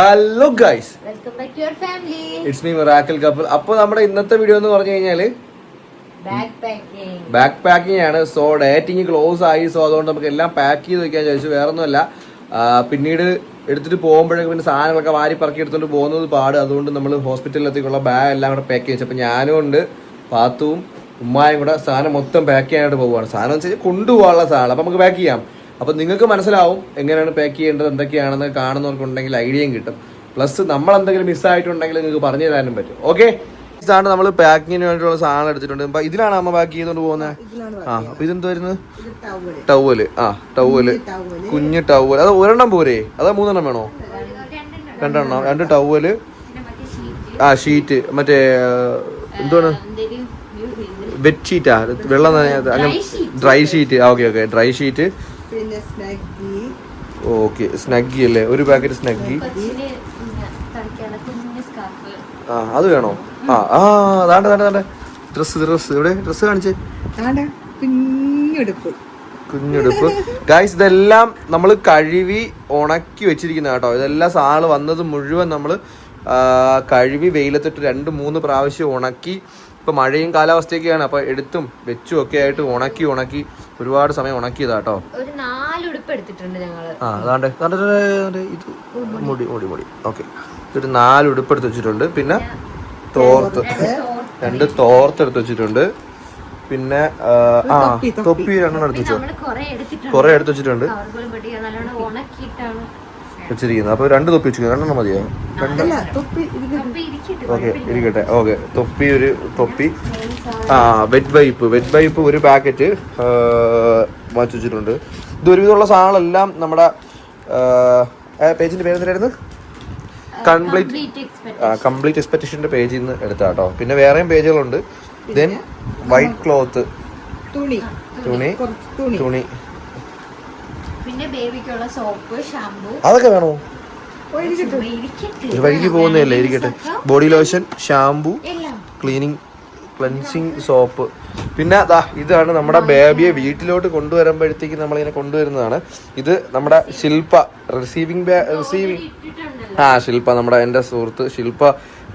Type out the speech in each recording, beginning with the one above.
Hello guys, welcome back to your family. It's me miracle couple. അപ്പോൾ നമ്മുടെ ഇന്നത്തെ video എന്ന് പറഞ്ഞു കഴിഞ്ഞാൽ ബാക്ക് പാക്കിംഗ് ആണ്. സോ ഡേറ്റിംഗ് ക്ലോസ് ആയി. സോ അതുകൊണ്ട് നമുക്ക് എല്ലാം പാക്ക് ചെയ്ത് വെക്കാൻ ചോദിച്ചു. വേറെ ഒന്നുമല്ല, പിന്നീട് എടുത്തിട്ട് പോകുമ്പോഴേക്കും പിന്നെ സാധനങ്ങളൊക്കെ വാരി പറക്കി എടുത്തുകൊണ്ട് പോകുന്നത് പാട്. അതുകൊണ്ട് നമ്മൾ ഹോസ്പിറ്റലിലെത്തിക്കുള്ള ബാഗ് എല്ലാം കൂടെ പാക്ക് ചെയ്തു. അപ്പോൾ ഞാനും ഉണ്ട്, പാത്തുവും ഉമ്മായും കൂടെ സാധനം മൊത്തം പാക്ക് ചെയ്യാനായിട്ട് പോവുകയാണ്. സാധനം എന്ന് വെച്ചാൽ കൊണ്ടുപോകാനുള്ള സാധനം. അപ്പോൾ നമുക്ക് പാക്ക് ചെയ്യാം. അപ്പോൾ നിങ്ങൾക്ക് മനസ്സിലാവും എങ്ങനെയാണ് പാക്ക് ചെയ്യേണ്ടത്, എന്തൊക്കെയാണെന്ന് കാണുന്നവർക്കുണ്ടെങ്കിൽ ഐഡിയയും കിട്ടും. പ്ലസ് നമ്മൾ എന്തെങ്കിലും മിസ്സായിട്ടുണ്ടെങ്കിൽ നിങ്ങൾക്ക് പറഞ്ഞു തരാനും പറ്റും. ഓക്കെ, ഇതാണ് നമ്മൾ പാക്കിങ്ങിന് വേണ്ടിയുള്ള സാധനം എടുത്തിട്ടുണ്ട്. അപ്പം ഇതിലാണ് അമ്മ പാക്ക് ചെയ്തുകൊണ്ട് പോകുന്നത്. അപ്പോൾ ഇതെന്ത് വരുന്നത്? ടവല്. ടവല്, കുഞ്ഞ് ടവല്. അത് ഒരെണ്ണം പോരെ, അതോ മൂന്നെണ്ണം വേണോ? രണ്ടെണ്ണം. 2 ടവല്, ഷീറ്റ്, മറ്റേ എന്താണ്, ബെഡ്ഷീറ്റാ, വെള്ളം അങ്ങനെ, dry sheet. Okay, dry sheet. Okay, സ്നഗ്ഗി അല്ലേ, ഒരു പാക്കറ്റ് സ്നഗ്ഗി. അത് വേണോ? അതാണ്ട് ഡ്രസ് ഇവിടെ ഡ്രസ് കാണിച്ചേ. കുഞ്ഞുടുപ്പ് ഗൈസ്, ഇതെല്ലാം നമ്മൾ കഴുകി ഉണക്കി വെച്ചിരിക്കുന്ന കേട്ടോ. ഇതെല്ലാം സാള് വന്നത് മുഴുവൻ നമ്മൾ കഴുകി വെയിലത്തിട്ട് 2-3 പ്രാവശ്യം ഉണക്കി. ഇപ്പൊ മഴയും കാലാവസ്ഥയൊക്കെയാണ്, അപ്പൊ എടുത്തും വെച്ചും ഒക്കെ ആയിട്ട് ഉണക്കി ഒരുപാട് സമയം ഉണക്കിയതാട്ടോ. ഒരു 4 ഉടുപ്പ് എടുത്തിട്ടുണ്ട് ഞങ്ങള്. ഇത് മുടി. ഓക്കെ, ഒരു 4 ഉടുപ്പ് എടുത്ത് വെച്ചിട്ടുണ്ട്. പിന്നെ തോർത്ത്, 2 തോർത്ത് എടുത്ത് വെച്ചിട്ടുണ്ട്. പിന്നെ തൊപ്പി 2 എടുത്ത് വെച്ചു. കുറെ എടുത്ത് വെച്ചിട്ടുണ്ട് വെച്ചിരിക്കുന്നത്. അപ്പൊ 2 തൊപ്പി വെച്ചു. 2 മതിയോ? 2. ഓക്കെ, ഇരിക്കട്ടെ. ഓക്കെ, തൊപ്പി, ഒരു തൊപ്പി. വെറ്റ് വൈപ്പ് ഒരു പാക്കറ്റ് വാങ്ങിച്ചു വെച്ചിട്ടുണ്ട്. ഇത് ഒരുവിധമുള്ള സാധനങ്ങളെല്ലാം നമ്മുടെ പേജിന്റെ പേരെന്തായിരുന്നു? കംപ്ലീറ്റ് എക്സ്പെക്ടേഷന്റെ പേജിൽ നിന്ന് എടുത്താട്ടോ. പിന്നെ വേറെയും പേജുകളുണ്ട്. ദെൻ വൈറ്റ് ക്ലോത്ത്, തുണി. പിന്നെ ബേബിക്കുള്ള സോപ്പ്, ഷാംപൂ. അതൊക്കെ വേണോ? ഒരു വഴിക്ക് പോകുന്നതല്ലേ, ഇരിക്കട്ടെ. Body lotion, shampoo, cleansing soap. പിന്നെ ഇതാണ് നമ്മുടെ ബേബിയെ വീട്ടിലോട്ട് കൊണ്ടുവരുമ്പോഴത്തേക്ക് നമ്മളിങ്ങനെ കൊണ്ടുവരുന്നതാണ്. ഇത് നമ്മുടെ ശില്പ ശില്പ, നമ്മുടെ എൻ്റെ സുഹൃത്ത് ശില്പ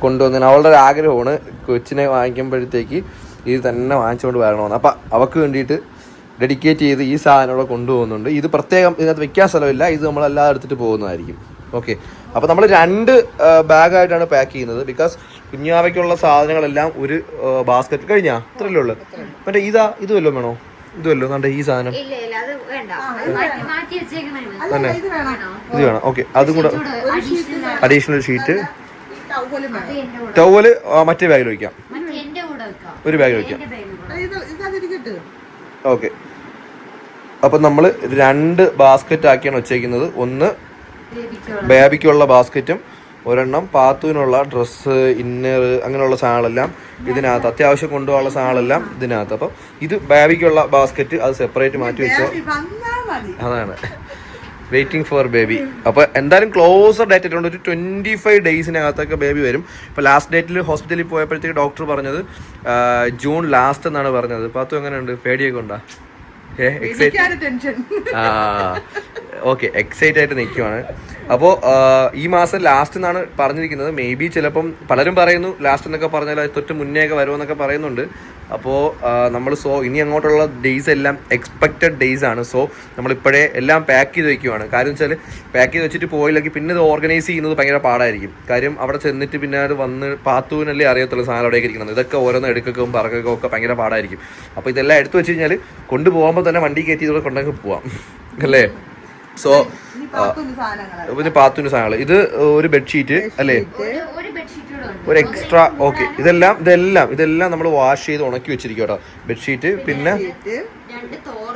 കൊണ്ടുവന്നതിന് അവളുടെ ഒരു ആഗ്രഹമാണ് കൊച്ചിനെ വാങ്ങിക്കുമ്പോഴത്തേക്ക് ഇത് തന്നെ വാങ്ങിച്ചുകൊണ്ട് വരണമെന്ന്. അപ്പം അവൾക്ക് വേണ്ടിയിട്ട് ഡെഡിക്കേറ്റ് ചെയ്ത് ഈ സാധനം ഇവിടെ കൊണ്ടുപോകുന്നുണ്ട്. ഇത് പ്രത്യേകം ഇതിനകത്ത് വെക്കാൻ സ്ഥലമില്ല, ഇത് നമ്മളെല്ലാം എടുത്തിട്ട് പോകുന്നതായിരിക്കും. ഓക്കെ, അപ്പോൾ നമ്മൾ 2 ബാഗായിട്ടാണ് പാക്ക് ചെയ്യുന്നത്. ബിക്കോസ് കുഞ്ഞാവയ്ക്കുള്ള സാധനങ്ങളെല്ലാം ഒരു ബാസ്ക്കറ്റ് കഴിഞ്ഞാൽ അത്രയല്ലേ ഉള്ളു. മറ്റേ ഇത് വല്ലതും വേണോ? ഇത് വല്ലോ കണ്ടേ, ഈ സാധനം തന്നെ ഇത് വേണം. ഓക്കെ, അതും കൂടെ അഡീഷണൽ ഷീറ്റ്. ടവല് മറ്റേ ബാഗിൽ വയ്ക്കാം, ഒരു ബാഗിൽ വയ്ക്കാം. ഓക്കെ, അപ്പം നമ്മൾ 2 ബാസ്ക്കറ്റ് ആക്കിയാണ് വെച്ചേക്കുന്നത്. ഒന്ന് ബേബിക്കുള്ള ബാസ്ക്കറ്റും ഒരെണ്ണം പാത്തുവിനുള്ള ഡ്രസ്സ്, ഇന്നർ, അങ്ങനെയുള്ള സാധനങ്ങളെല്ലാം ഇതിനകത്ത്, അത്യാവശ്യം കൊണ്ടുപോകാനുള്ള സാധനങ്ങളെല്ലാം ഇതിനകത്ത്. അപ്പം ഇത് ബേബിക്കുള്ള ബാസ്ക്കറ്റ്, അത് സെപ്പറേറ്റ് മാറ്റി വെച്ചോ. അതാണ് വെയിറ്റിംഗ് ഫോർ ബേബി. അപ്പോൾ എന്തായാലും ക്ലോസർ ഡേറ്റ് ആയിട്ടുണ്ട്. ഒരു 25 ഡേയ്സിനകത്തൊക്കെ ബേബി വരും. ഇപ്പോൾ ലാസ്റ്റ് ഡേറ്റിൽ ഹോസ്പിറ്റലിൽ പോയപ്പോഴത്തേക്ക് ഡോക്ടർ പറഞ്ഞത് ജൂൺ ലാസ്റ്റ് എന്നാണ് പറഞ്ഞത്. പാത്തു എങ്ങനെയുണ്ട്? പേടിയൊക്കെ ഉണ്ടോ? ഓക്കെ, എക്സൈറ്റ് ആയിട്ട് നിൽക്കുവാണ്. അപ്പോൾ ഈ മാസം ലാസ്റ്റ് എന്നാണ് പറഞ്ഞിരിക്കുന്നത്. മേ ബി ചിലപ്പം പലരും പറയുന്നു ലാസ്റ്റ് എന്നൊക്കെ പറഞ്ഞാൽ തൊട്ട് മുന്നേ ഒക്കെ വരുമെന്നൊക്കെ പറയുന്നുണ്ട്. അപ്പോൾ നമ്മൾ ഇനി അങ്ങോട്ടുള്ള ഡേയ്സ് എല്ലാം എക്സ്പെക്റ്റഡ് ഡേയ്സ് ആണ്. സോ നമ്മളിപ്പോഴേ എല്ലാം പാക്ക് ചെയ്ത് വയ്ക്കുവാണ്. കാര്യം വെച്ചാൽ പാക്ക് ചെയ്ത് വെച്ചിട്ട് പോയില്ലെങ്കിൽ പിന്നെ ഇത് ഓർഗനൈസ് ചെയ്യുന്നത് ഭയങ്കര പാടായിരിക്കും. കാര്യം അവിടെ ചെന്നിട്ട് പിന്നെ അത് വന്ന് പാത്തുവിനല്ലേ അറിയത്തുള്ളൂ സാധനം അവിടേക്ക് ഇരിക്കുന്നത്. ഇതൊക്കെ ഓരോന്ന് എടുക്കുകയും പറക്കുകയും ഒക്കെ ഭയങ്കര പാടായിരിക്കും. അപ്പോൾ ഇതെല്ലാം എടുത്തു വെച്ച് കഴിഞ്ഞാൽ കൊണ്ടുപോകുമ്പോൾ തന്നെ വണ്ടി കയറ്റി ഇതോടെ കൊണ്ടങ്ങ് പോവാം അല്ലേ. സോ പിന്നെ പാത്തുവിൻ്റെ സാധനങ്ങൾ, ഇത് ഒരു ബെഡ്ഷീറ്റ് അല്ലേ, ഒരു എക്സ്ട്രാ. ഓക്കെ, ഇതെല്ലാം നമ്മൾ വാഷ് ചെയ്ത് ഉണക്കി വെച്ചിരിക്കും കേട്ടോ. ബെഡ്ഷീറ്റ്, പിന്നെ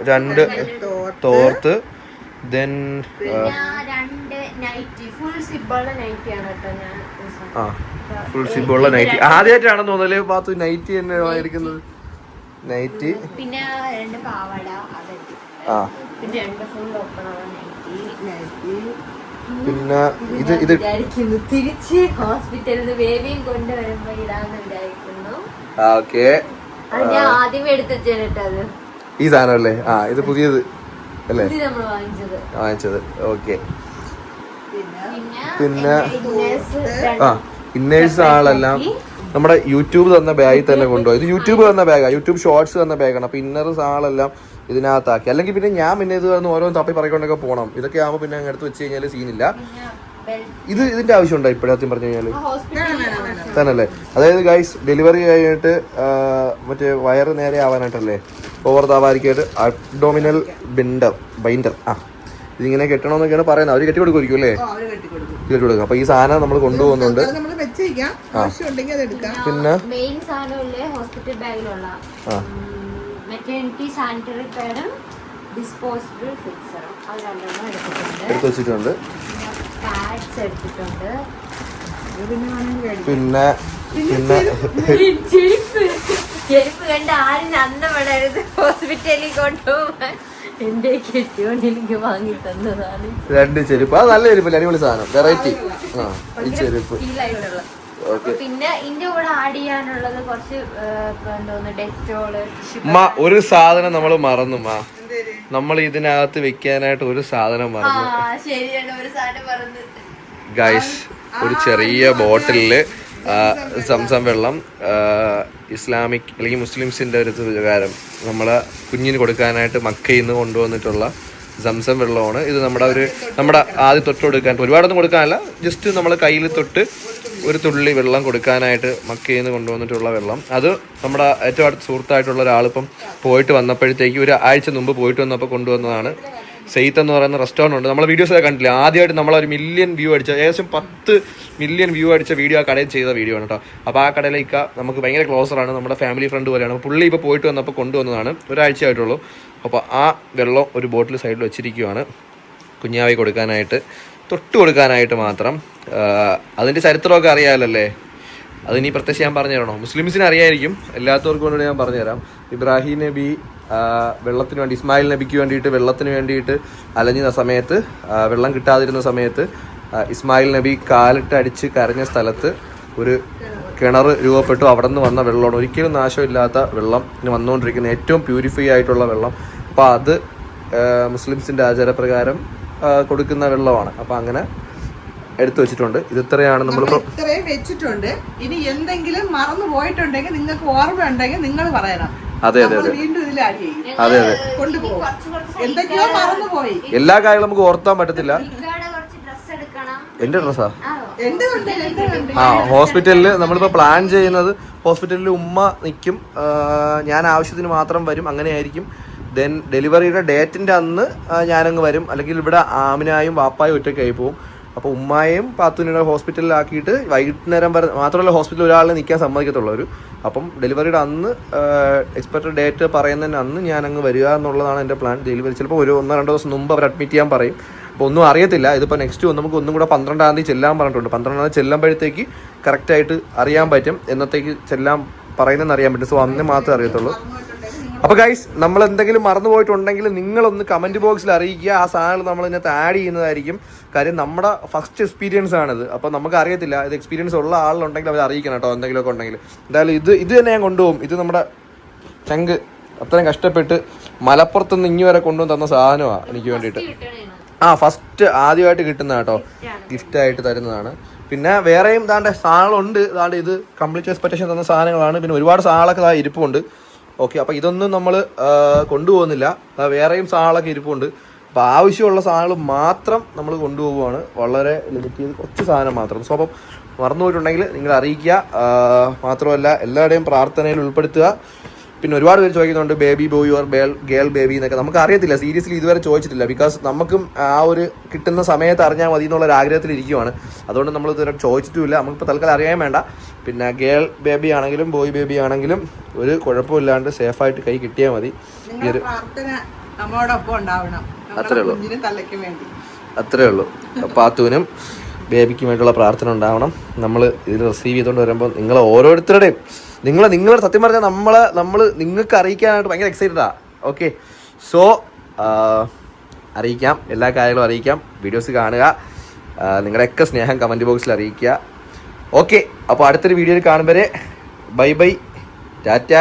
2 തോർത്ത്, ദെൻ ഫുൾ സിബുള്ള നൈറ്റി. ആദ്യമായിട്ടാണെന്ന് തോന്നല് പാത്തു നൈറ്റി തന്നെ ആയിരിക്കുന്നത്. നൈറ്റി, പിന്നെ 2 പാവാട, പിന്നെ 2 ഫുൾ ഓപ്പൺ പിന്നെ ഇത് തിരിച്ച് ഹോസ്പിറ്റലിൽ ബേബിയും കൊണ്ടുവരുമ്പോ ഇടാന്ന് വിചാരിക്കുന്നു. ഓക്കെ, ഞാൻ ആദ്യമേ എടുത്ത് വെച്ചത് ഈ സാധനം അല്ലേ. ഇത് പുതിയത് അല്ലേ വാങ്ങിച്ചത്. ഓക്കെ, പിന്നെ ഇന്നേഴ്സ് ആളെല്ലാം നമ്മുടെ യൂട്യൂബ് തന്ന ബാഗിൽ തന്നെ കൊണ്ടുപോയി. ഇത് യൂട്യൂബ് തന്ന ബാഗാണ്, യൂട്യൂബ് ഷോർട്സ് തന്ന ബാഗാണ്. അപ്പോൾ ഇന്നേഴ്സ് ആളെല്ലാം ഇതിനകത്താക്കി. അല്ലെങ്കിൽ പിന്നെ ഞാൻ പിന്നെ ഇത് വന്ന് ഓരോ തപ്പി പറക്കൊണ്ടൊക്കെ പോകണം. ഇതൊക്കെ ആകുമ്പോൾ പിന്നെ അങ്ങ് എടുത്ത് വെച്ച് കഴിഞ്ഞാൽ സീനില്ല. ഇതിന്റെ ആവശ്യമുണ്ടോ ഇപ്പോഴത്തെയും പറഞ്ഞു കഴിഞ്ഞാൽ തന്നെയല്ലേ? അതായത് ഗൈസ് ഡെലിവറി കഴിഞ്ഞിട്ട് മറ്റേ വയറ് നേരെ ആവാനായിട്ടല്ലേ, ഓവർ താവാരിക്കായിട്ട് അബ്ഡോമിനൽ ബൈൻഡർ ഇതിങ്ങനെ കെട്ടണമെന്നൊക്കെയാണ് പറയുന്നത്. അവർ കെട്ടി കൊടുക്കുമായിരിക്കും അല്ലേ? കെട്ടി കൊടുക്കും. അപ്പൊ ഈ സാധനം നമ്മൾ കൊണ്ടുപോകുന്നുണ്ട്. പിന്നെ ഹോസ്പിറ്റൽ ബാഗിലുള്ള മെറ്റേണിറ്റി സാനിറ്ററി പാഡും ഡിസ്പോസിബിൾ ഫിക്സറും അത് രണ്ടെണ്ണം എടുത്ത് വെച്ചിട്ടുണ്ട്. പാഡ്സ് എടുത്തിട്ടുണ്ട്. പിന്നെ ചെരുപ്പ് കണ്ട് ആരും അന്നപ്പെടരുത്, ഹോസ്പിറ്റലിൽ കൊണ്ടുപോകാൻ എന്റെ കെട്ടിയോണ്ട് എനിക്ക് വാങ്ങി തന്നതാണ് 2 ചെരുപ്പ്. അത് നല്ല ചെരുപ്പ്, അടിപൊളി സാധനം, വെറൈറ്റി. ഈ ചെരുപ്പ് പിന്നെ ഇതിന്റെ കൂടെ ആഡ് ചെയ്യാനുള്ളത് കുറച്ച് ഡെറ്റോള്. ഒരു സാധനം നമ്മൾ മറന്നു. നമ്മൾ ഇതിനകത്ത് വെക്കാനായിട്ട് ഒരു സാധനം മറന്നു. ശരിയാണ്, ഒരു സാധനം മറന്നു ഗൈസ്. ഒരു ചെറിയ ബോട്ടിലില് സംസം വെള്ളം ഇസ്ലാമിക് അല്ലെങ്കിൽ മുസ്ലിംസിന്റെ ഒരു പ്രകാരം നമ്മളെ കുഞ്ഞിന് കൊടുക്കാനായിട്ട് മക്കയിൽ നിന്ന് കൊണ്ടുവന്നിട്ടുള്ള സംസം വെള്ളമാണ് ഇത്. നമ്മുടെ ആദ്യം തൊട്ട് കൊടുക്കാൻ, ഒരുപാടൊന്നും കൊടുക്കാനല്ല, ജസ്റ്റ് നമ്മൾ കയ്യിൽ തൊട്ട് ഒരു തുള്ളി വെള്ളം കൊടുക്കാനായിട്ട് മക്കയിൽ നിന്ന് കൊണ്ടുവന്നിട്ടുള്ള വെള്ളം. അത് നമ്മുടെ ഏറ്റവും അടുത്ത സുഹൃത്തായിട്ടുള്ള ഒരാളിപ്പം പോയിട്ട് വന്നപ്പോഴത്തേക്ക് ഒരു ആഴ്ച മുമ്പ് പോയിട്ട് വന്നപ്പോൾ കൊണ്ടുവന്നതാണ്. സെയ്ത്ത് എന്ന് പറയുന്ന റെസ്റ്റോറൻറ്റ് ഉണ്ട്. നമ്മളെ വീഡിയോസൊക്കെ കണ്ടില്ല. ആദ്യമായിട്ട് നമ്മളൊരു 1 മില്യൺ വ്യൂ അടിച്ച, ഏകദേശം 10 മില്യൺ വ്യൂ അടിച്ച വീഡിയോ ആ കടയിൽ ചെയ്ത വീഡിയോ ആണ് കേട്ടോ. അപ്പോൾ ആ കടയിലേക്ക് നമുക്ക് ഭയങ്കര ക്ലോസറാണ്, നമ്മുടെ ഫാമിലി ഫ്രണ്ട് പോലെയാണ്. പുള്ളി ഇപ്പോൾ പോയിട്ട് വന്നപ്പോൾ കൊണ്ടുവന്നതാണ്, ഒരാഴ്ച ആയിട്ടുള്ളൂ. അപ്പോൾ ആ വെള്ളം ഒരു ബോട്ടിൽ സൈഡിൽ വെച്ചിരിക്കുകയാണ് കുഞ്ഞാവി കൊടുക്കാനായിട്ട്, തൊട്ട് കൊടുക്കാനായിട്ട് മാത്രം. അതിൻ്റെ ചരിത്രമൊക്കെ അറിയാമല്ലേ? അതിനി പ്രത്യേകിച്ച് ഞാൻ പറഞ്ഞു തരണോ? മുസ്ലിംസിന് അറിയായിരിക്കും, എല്ലാത്തവർക്കും കൊണ്ട് ഞാൻ പറഞ്ഞുതരാം. ഇബ്രാഹിം നബി വെള്ളത്തിന് വേണ്ടി, ഇസ്മായിൽ നബിക്ക് വേണ്ടിയിട്ട് വെള്ളത്തിന് വേണ്ടിയിട്ട് അലഞ്ഞ സമയത്ത്, വെള്ളം കിട്ടാതിരുന്ന സമയത്ത് ഇസ്മായിൽ നബി കാലിട്ട് അടിച്ച് കരഞ്ഞ സ്ഥലത്ത് ഒരു കിണർ രൂപപ്പെട്ടു. അവിടെ നിന്ന് വന്ന വെള്ളമാണ്, ഒരിക്കലും നാശമില്ലാത്ത വെള്ളം, ഇനി വന്നുകൊണ്ടിരിക്കുന്ന ഏറ്റവും പ്യൂരിഫൈ ആയിട്ടുള്ള വെള്ളം. അപ്പോൾ അത് മുസ്ലിംസിൻ്റെ ആചാരപ്രകാരം കൊടുക്കുന്ന വെള്ളമാണ്. അപ്പോൾ അങ്ങനെ എടുത്തു വെച്ചിട്ടുണ്ട്. ഇത് ഇത്രയാണ് നമ്മൾ ഇത്രയും വെച്ചിട്ടുണ്ട്. ഇനി എന്തെങ്കിലും മറന്നു പോയിട്ടുണ്ടെങ്കിൽ നിങ്ങൾക്ക് ഓർമ്മ ഉണ്ടെങ്കിൽ നിങ്ങൾ പറയണം. അതെ അതെ അതെ വീണ്ടും ഇതിൽ ആഡ് ചെയ്യും. അതെ അതെ കൊണ്ടുപോകും. എന്തൊക്കെയോ മറന്നുപോയി. എല്ലാ കാര്യങ്ങളും നമുക്ക് ഓർത്താൻ പറ്റത്തില്ല. എന്റെ ഡ്രസ്സാ ഹോസ്പിറ്റലിൽ നമ്മളിപ്പോൾ പ്ലാൻ ചെയ്യുന്നത്, ഹോസ്പിറ്റലിൽ ഉമ്മ നിൽക്കും, ഞാൻ ആവശ്യത്തിന് മാത്രം വരും, അങ്ങനെയായിരിക്കും. ദെൻ ഡെലിവറിയുടെ ഡേറ്റിൻ്റെ അന്ന് ഞാനങ്ങ് വരും, അല്ലെങ്കിൽ ഇവിടെ ആമിനായും വാപ്പായും ഒറ്റയ്ക്കായി പോകും. അപ്പോൾ ഉമ്മായും പാത്തുവിനെ ഹോസ്പിറ്റലിലാക്കിയിട്ട് വൈകുന്നേരം വരെ, മാത്രമല്ല ഹോസ്പിറ്റലിൽ ഒരാളെ നിൽക്കാൻ സമ്മതിക്കത്തുള്ളവർ. അപ്പം ഡെലിവറിയുടെ അന്ന് എക്സ്പെക്റ്റഡ് ഡേറ്റ് പറയുന്നതിന് അന്ന് ഞാനങ്ങ് വരിക എന്നുള്ളതാണ് എൻ്റെ പ്ലാൻ. ഡെലിവറി ചിലപ്പോൾ ഒരു 1-2 ദിവസം മുമ്പ് അവർ അഡ്മിറ്റ് ചെയ്യാൻ പറയും. അപ്പോൾ ഒന്നും അറിയത്തില്ല. ഇതിപ്പോൾ നെക്സ്റ്റ് നമുക്ക് ഒന്നും കൂടെ 12-ാം തീയതി ചെല്ലാൻ പറഞ്ഞിട്ടുണ്ട്. 12-ാം തീയതി ചെല്ലുമ്പോഴത്തേക്ക് കറക്റ്റായിട്ട് അറിയാൻ പറ്റും എന്നത്തേക്ക് ചെല്ലാൻ പറയുന്നതെന്ന് അറിയാൻ പറ്റും. സോ അന്ന് മാത്രമേ അറിയത്തുള്ളൂ. അപ്പോൾ ഗൈസ്, നമ്മൾ എന്തെങ്കിലും മറന്നു പോയിട്ടുണ്ടെങ്കിൽ നിങ്ങളൊന്ന് കമൻറ്റ് ബോക്സിൽ അറിയിക്കുക. ആ സാധനങ്ങൾ നമ്മൾ ഇതിനകത്ത് ആഡ് ചെയ്യുന്നതായിരിക്കും. കാര്യം നമ്മുടെ ഫസ്റ്റ് എക്സ്പീരിയൻസ് ആണിത്. അപ്പോൾ നമുക്ക് അറിയത്തില്ല, ഇത് എക്സ്പീരിയൻസ് ഉള്ള ആളുണ്ടെങ്കിൽ അവർ അറിയിക്കണം കേട്ടോ, എന്തെങ്കിലുമൊക്കെ ഉണ്ടെങ്കിൽ. എന്തായാലും ഇത് തന്നെ ഞാൻ കൊണ്ടുപോകും. ഇത് നമ്മുടെ ചങ്ക് അത്രയും കഷ്ടപ്പെട്ട് മലപ്പുറത്തുനിന്ന് ഇങ്ങ് വരെ കൊണ്ടുവന്ന് തന്ന സാധനമാണ് എനിക്ക് വേണ്ടിയിട്ട്. ഫസ്റ്റ് ആദ്യമായിട്ട് കിട്ടുന്ന കേട്ടോ, ഗിഫ്റ്റായിട്ട് തരുന്നതാണ്. പിന്നെ വേറെയും താണ്ടെ സാധനങ്ങളുണ്ട്. താണ്ടെ ഇത് കംപ്ലീറ്റ് എക്സ്പെക്ടേഷൻ തന്ന സാധനങ്ങളാണ്. പിന്നെ ഒരുപാട് സാധനങ്ങളൊക്കെ ഇരിപ്പുണ്ട്. ഓക്കെ, അപ്പോൾ ഇതൊന്നും നമ്മൾ കൊണ്ടുപോകുന്നില്ല. വേറെയും സാധനങ്ങളൊക്കെ ഇരിപ്പുണ്ട്. അപ്പോൾ ആവശ്യമുള്ള സാധനങ്ങൾ മാത്രം നമ്മൾ കൊണ്ടുപോകുവാണ്. വളരെ ലിമിറ്റ് ചെയ്ത് കുറച്ച് സാധനം മാത്രം. സോ അപ്പം മറന്നു പോയിട്ടുണ്ടെങ്കിൽ നിങ്ങൾ അറിയിക്കുക. മാത്രമല്ല എല്ലാവരുടെയും പ്രാർത്ഥനയിൽ ഉൾപ്പെടുത്തുക. പിന്നെ ഒരുപാട് പേര് ചോദിക്കുന്നുണ്ട് baby boy or girl baby എന്നൊക്കെ. നമുക്ക് അറിയത്തില്ല, സീരിയസ്ലി ഇതുവരെ ചോദിച്ചിട്ടില്ല. ബിക്കോസ് നമുക്കും ആ ഒരു കിട്ടുന്ന സമയത്ത് അറിഞ്ഞാൽ മതി എന്നുള്ളൊരു ആഗ്രഹത്തിലിരിക്കുവാണ്. അതുകൊണ്ട് നമ്മൾ ഇതുവരെ ചോദിച്ചിട്ടുമില്ല. നമുക്കിപ്പോൾ തൽക്കാലം അറിയാൻ വേണ്ട. പിന്നെ ഗേൾ ബേബി ആണെങ്കിലും ബോയ് ബേബി ആണെങ്കിലും ഒരു കുഴപ്പമില്ലാണ്ട് സേഫായിട്ട് കൈ കിട്ടിയാൽ മതി. ഈ ഒരു അത്രേ ഉള്ളൂ. പാത്തുവിനും ബേബിക്കും വേണ്ടിയുള്ള പ്രാർത്ഥന ഉണ്ടാവണം. നമ്മൾ ഇതിൽ റിസീവ് ചെയ്തുകൊണ്ട് വരുമ്പോൾ നിങ്ങൾ ഓരോരുത്തരുടെയും നിങ്ങളുടെ സത്യം പറഞ്ഞാൽ നമ്മൾ നിങ്ങൾക്ക് അറിയിക്കാനായിട്ട് ഭയങ്കര എക്സൈറ്റഡാണ്. ഓക്കെ, സോ അറിയിക്കാം, എല്ലാ കാര്യങ്ങളും അറിയിക്കാം. വീഡിയോസ് കാണുക, നിങ്ങളുടെയൊക്കെ സ്നേഹം കമൻറ്റ് ബോക്സിൽ അറിയിക്കുക. ഓക്കെ, അപ്പോൾ അടുത്തൊരു വീഡിയോയിൽ കാണുമ്പോൾ ബൈ ബൈ, ടാറ്റ.